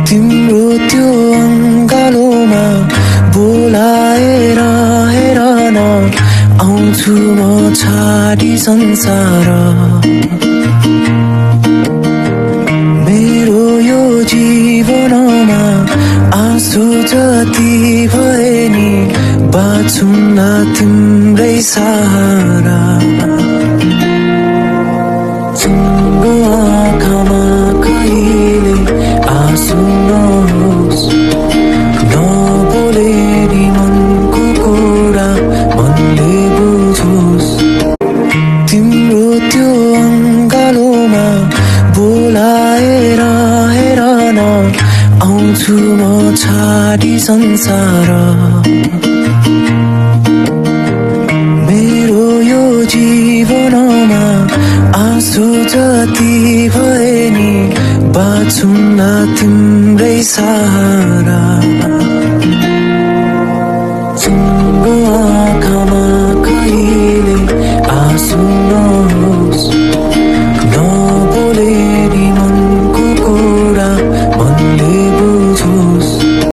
तिम्रो त्यो अङ्गालोमा बोलाएर हेर न आउँछु म छाडी संसार मेरो यो जीवनमा आँसु जति भए नि बाँचुन्ला तिम्रै सहारा तिम्रो आँखामा कहिले आँसु नहोस् नबोले नि मनको कुरा मनले बुझोस् तिम्रो त्यो अङ्गालोमा बोलाएर हेर न आउँछु म छाडी संसार मेरो यो जीवनमा आँसु जति भए नि बाँचुन्ला तिम्रै सहारा